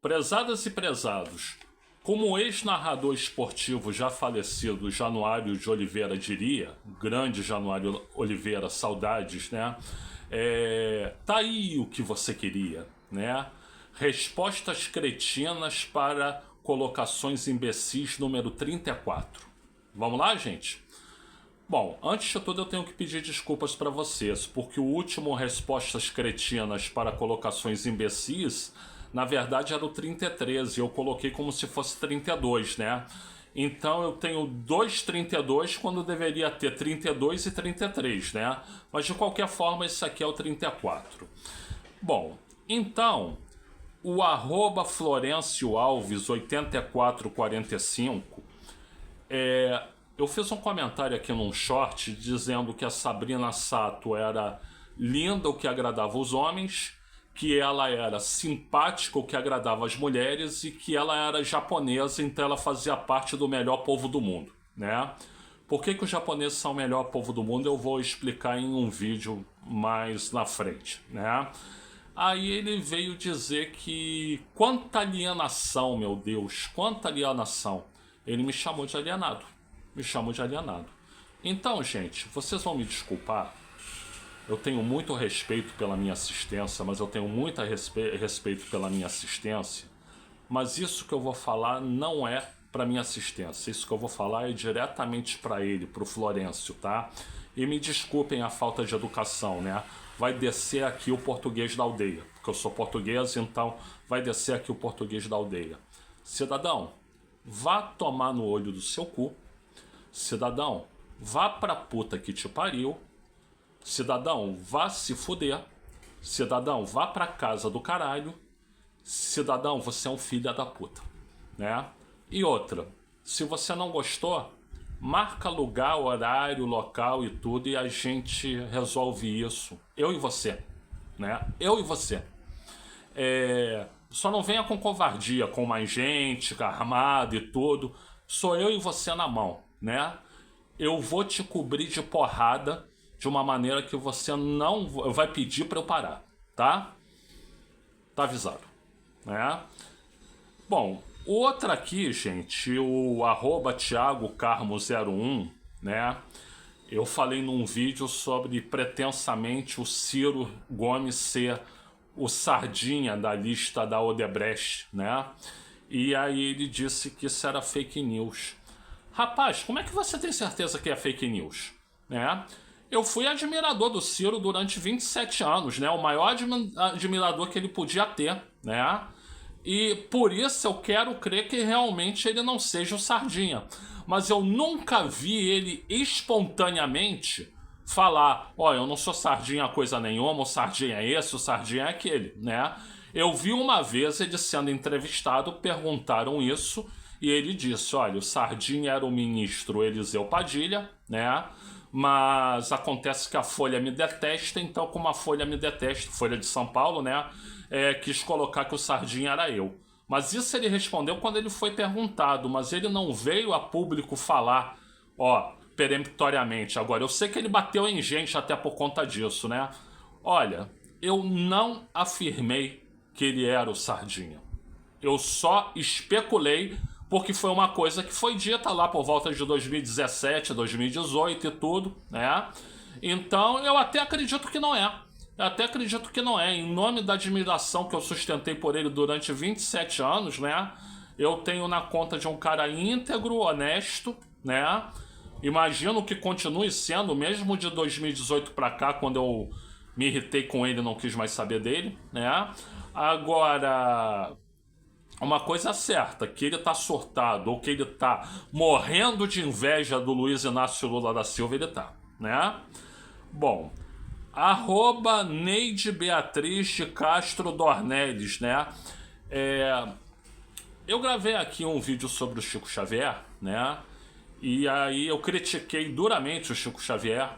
Prezadas e prezados, como o ex-narrador esportivo já falecido Januário de Oliveira diria, grande Januário Oliveira, saudades, né? Tá aí o que você queria, né? Respostas cretinas para colocações imbecis número 34. Vamos lá, gente? Bom, antes de tudo eu tenho que pedir desculpas para vocês, porque o último Respostas Cretinas para Colocações Imbecis, na verdade era o 33, e eu coloquei como se fosse 32, né? Então eu tenho dois 32 quando deveria ter 32 e 33, né? Mas de qualquer forma esse aqui é o 34. Bom, então, o arroba Florencio Alves 8445 eu fiz um comentário aqui num short dizendo que a Sabrina Sato era linda, o que agradava os homens, que ela era simpática, o que agradava as mulheres, e que ela era japonesa, então ela fazia parte do melhor povo do mundo, né? Por que os japoneses são o melhor povo do mundo eu vou explicar em um vídeo mais na frente, né? Aí ele veio dizer que quanta alienação, meu Deus, quanta alienação. Ele me chamou de alienado. Me chamou de alienado. Então, gente, vocês vão me desculpar. Eu tenho muito respeito pela minha assistência, mas eu tenho muito respeito pela minha assistência. Mas isso que eu vou falar não é para minha assistência. Isso que eu vou falar é diretamente para ele, para o Florencio, tá? E me desculpem a falta de educação, né? Vai descer aqui o português da aldeia. Porque eu sou português, então vai descer aqui o português da aldeia. Cidadão, vá tomar no olho do seu cu. Cidadão, vá pra puta que te pariu. Cidadão, vá se fuder. Cidadão, vá pra casa do caralho. Cidadão, você é um filho da puta, né? E outra, se você não gostou, marca lugar, horário, local e tudo, e a gente resolve isso. Eu e você, né? Eu e você. Só não venha com covardia, com mais gente, armado e tudo. Sou eu e você na mão, né? Eu vou te cobrir de porrada de uma maneira que você não vai pedir para eu parar, tá? Tá avisado, né? Bom, outra aqui, gente, o arroba Thiago Carmo 01, né? Eu falei num vídeo sobre pretensamente o Ciro Gomes ser o sardinha da lista da Odebrecht, né? E aí ele disse que isso era fake news. Rapaz, como é que você tem certeza que é fake news? Né? Eu fui admirador do Ciro durante 27 anos, né? O maior admirador que ele podia ter, né? E por isso eu quero crer que realmente ele não seja o sardinha. Mas eu nunca vi ele espontaneamente falar, ó, eu não sou sardinha coisa nenhuma, o sardinha é esse, o sardinha é aquele, né? Eu vi uma vez ele sendo entrevistado, perguntaram isso, e ele disse, olha, o sardinha era o ministro Eliseu Padilha, né? Mas acontece que a Folha me detesta, então como a Folha me detesta, Folha de São Paulo, né? Quis colocar que o sardinha era eu. Mas isso ele respondeu quando ele foi perguntado, mas ele não veio a público falar, ó, peremptoriamente. Agora, eu sei que ele bateu em gente até por conta disso, né? Olha, eu não afirmei que ele era o sardinha. Eu só especulei porque foi uma coisa que foi dita lá por volta de 2017, 2018 e tudo, né? Então, eu até acredito que não é. Eu até acredito que não é. Em nome da admiração que eu sustentei por ele durante 27 anos, né? Eu tenho na conta de um cara íntegro, honesto, né? Imagino que continue sendo, mesmo de 2018 pra cá, quando eu me irritei com ele e não quis mais saber dele, né? Agora, uma coisa certa, que ele tá surtado ou que ele tá morrendo de inveja do Luiz Inácio Lula da Silva, ele tá, né? Bom, arroba Neide Beatriz de Castro Dornelles, né? Eu gravei aqui um vídeo sobre o Chico Xavier, né? E aí eu critiquei duramente o Chico Xavier.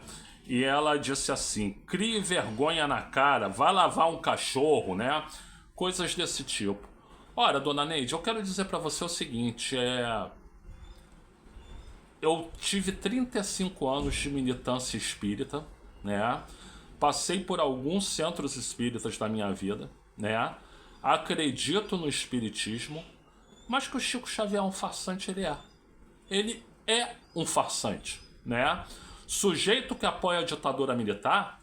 E ela disse assim, crie vergonha na cara, vá lavar um cachorro, né? Coisas desse tipo. Ora, dona Neide, eu quero dizer pra você o seguinte, eu tive 35 anos de militância espírita, né? Passei por alguns centros espíritas da minha vida, né? acredito no espiritismo, mas que o Chico Xavier é um farsante, ele é. Ele é um farsante, né? Sujeito que apoia a ditadura militar,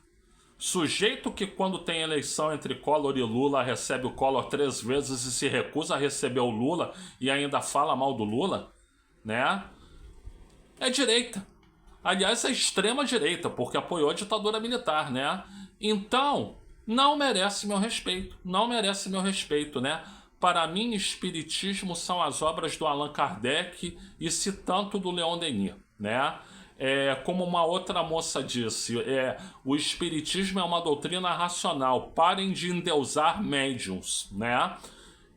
sujeito que quando tem eleição entre Collor e Lula recebe o Collor 3 vezes e se recusa a receber o Lula e ainda fala mal do Lula, né? É direita. Aliás, é extrema direita, porque apoiou a ditadura militar, né? Então, não merece meu respeito. Não merece meu respeito, né? Para mim, espiritismo são as obras do Allan Kardec e, se tanto, do Leon Denis, né? Como uma outra moça disse, o espiritismo é uma doutrina racional. Parem de endeusar médiums, né?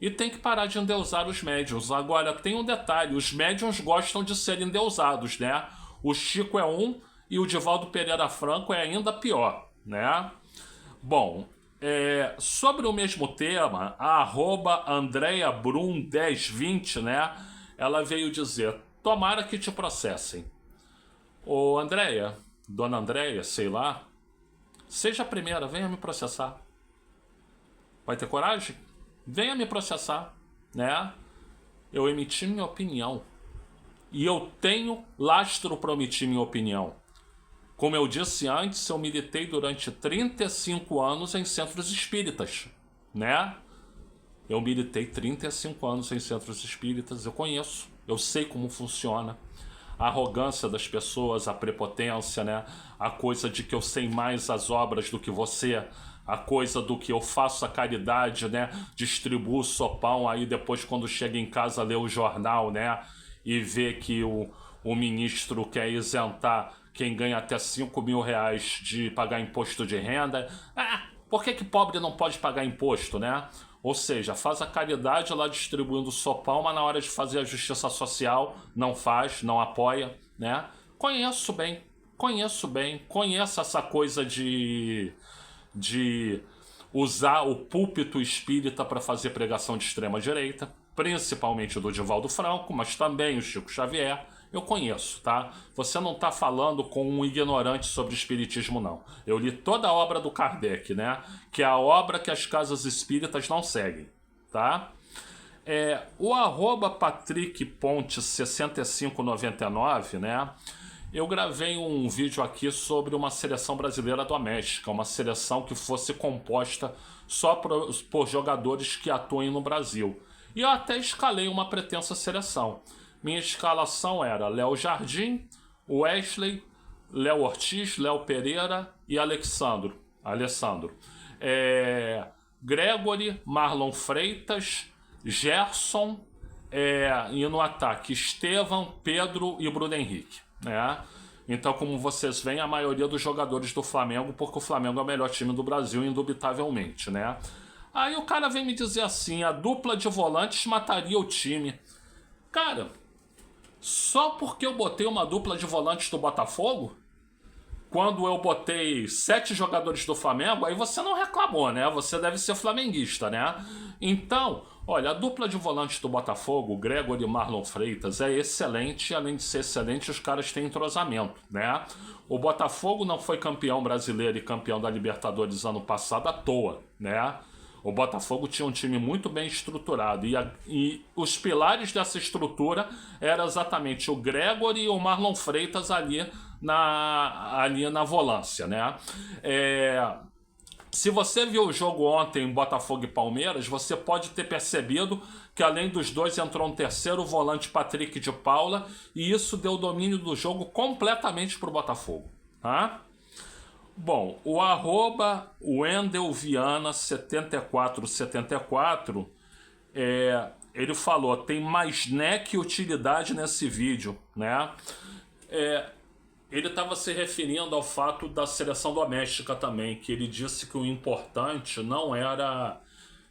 E tem que parar de endeusar os médiums. Agora, tem um detalhe, os médiums gostam de serem endeusados, né? O Chico é um e o Divaldo Pereira Franco é ainda pior, né? Bom, sobre o mesmo tema, a @AndreaBrum1020, né? Ela veio dizer, tomara que te processem. Ô Andréia, dona Andréia, sei lá, seja a primeira, venha me processar. Vai ter coragem? Venha me processar, né? Eu emiti minha opinião. E eu tenho lastro para omitir minha opinião. Como eu disse antes, eu militei durante 35 anos em centros espíritas, né? Eu militei 35 anos em centros espíritas, eu conheço, eu sei como funciona. A arrogância das pessoas, a prepotência, né? A coisa de que eu sei mais as obras do que você, a coisa do que eu faço a caridade, né? Distribuo o sopão, aí depois quando chega em casa lê o jornal, né? E vê que o ministro quer isentar quem ganha até 5 mil reais de pagar imposto de renda. Por que pobre não pode pagar imposto, né? Ou seja, faz a caridade lá distribuindo sopão, mas na hora de fazer a justiça social não faz, não apoia, né? Conheço bem, conheço essa coisa de usar o púlpito espírita para fazer pregação de extrema direita, principalmente do Divaldo Franco, mas também o Chico Xavier. Eu conheço, tá? Você não tá falando com um ignorante sobre espiritismo, não. Eu li toda a obra do Kardec, né? Que é a obra que as casas espíritas não seguem, tá? O @PatrickPonte6599, né? Eu gravei um vídeo aqui sobre uma seleção brasileira doméstica, uma seleção que fosse composta só por jogadores que atuem no Brasil. E eu até escalei uma pretensa seleção. Minha escalação era Léo Jardim, Wesley, Léo Ortiz, Léo Pereira e Alessandro. Gregory, Marlon Freitas, Gerson, e no ataque Estevão, Pedro e Bruno Henrique, né? Então, como vocês veem, a maioria dos jogadores do Flamengo, porque o Flamengo é o melhor time do Brasil, indubitavelmente, né? Aí o cara vem me dizer assim, a dupla de volantes mataria o time. Cara, só porque eu botei uma dupla de volantes do Botafogo, quando eu botei 7 jogadores do Flamengo, aí você não reclamou, né? Você deve ser flamenguista, né? Então, olha, a dupla de volantes do Botafogo, Gregory e Marlon Freitas, é excelente. Além de ser excelente, os caras têm entrosamento, né? O Botafogo não foi campeão brasileiro e campeão da Libertadores ano passado à toa, né? O Botafogo tinha um time muito bem estruturado e os pilares dessa estrutura eram exatamente o Gregory e o Marlon Freitas ali na volância, né? Se você viu o jogo ontem, Botafogo e Palmeiras, você pode ter percebido que além dos dois entrou um terceiro volante, Patrick de Paula, e isso deu o domínio do jogo completamente para o Botafogo, tá? Bom, o @WendelViana7474, ele falou, tem mais né que utilidade nesse vídeo, né? Ele estava se referindo ao fato da seleção doméstica também, que ele disse que o importante não era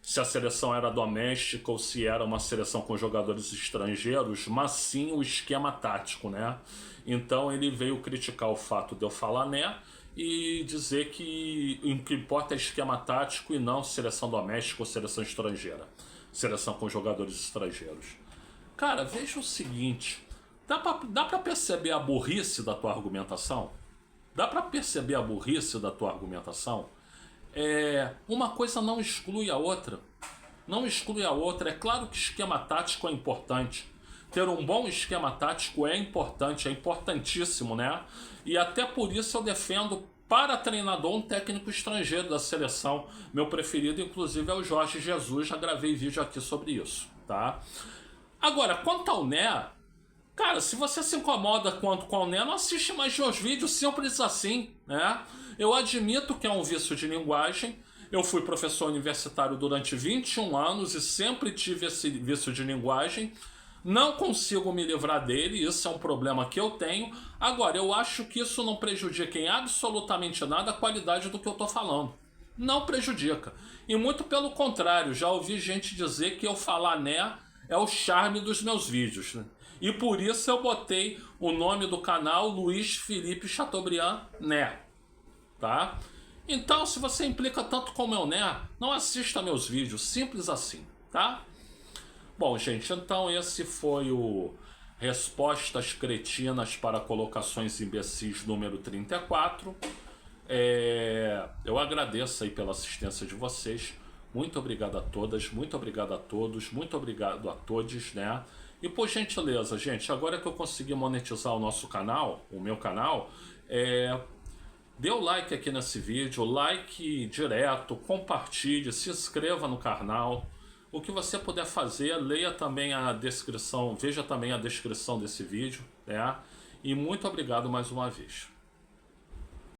se a seleção era doméstica ou se era uma seleção com jogadores estrangeiros, mas sim o esquema tático, né? Então ele veio criticar o fato de eu falar né, e dizer que o que importa é esquema tático e não seleção doméstica ou seleção estrangeira. Seleção com jogadores estrangeiros. Cara, veja o seguinte, dá pra perceber a burrice da tua argumentação? Dá pra perceber a burrice da tua argumentação? Uma coisa não exclui a outra. não exclui a outra. É claro que esquema tático é importante. Ter um bom esquema tático é importante, é importantíssimo, né? E até por isso eu defendo para treinador um técnico estrangeiro da seleção. Meu preferido, inclusive, é o Jorge Jesus. Já gravei vídeo aqui sobre isso, tá? Agora, quanto ao Né, cara, se você se incomoda quanto com o Né, não assiste mais meus vídeos, simples assim, né? Eu admito que é um vício de linguagem. Eu fui professor universitário durante 21 anos e sempre tive esse vício de linguagem. Não consigo me livrar dele, isso é um problema que eu tenho. Agora, eu acho que isso não prejudica em absolutamente nada a qualidade do que eu tô falando. Não prejudica. E muito pelo contrário, já ouvi gente dizer que eu falar Né é o charme dos meus vídeos, né? E por isso eu botei o nome do canal Luiz Felipe Chateaubriand Né, tá? Então, se você implica tanto com o meu Né, não assista meus vídeos, simples assim, tá? Bom, gente, então esse foi o Respostas Cretinas para Colocações Imbecis número 34. Eu agradeço aí pela assistência de vocês. Muito obrigado a todas, muito obrigado a todos, muito obrigado a todos, né? E por gentileza, gente, agora que eu consegui monetizar o nosso canal, o meu canal, dê o like aqui nesse vídeo, like direto, compartilhe, se inscreva no canal. O que você puder fazer, leia também a descrição, veja também a descrição desse vídeo, né? E muito obrigado mais uma vez.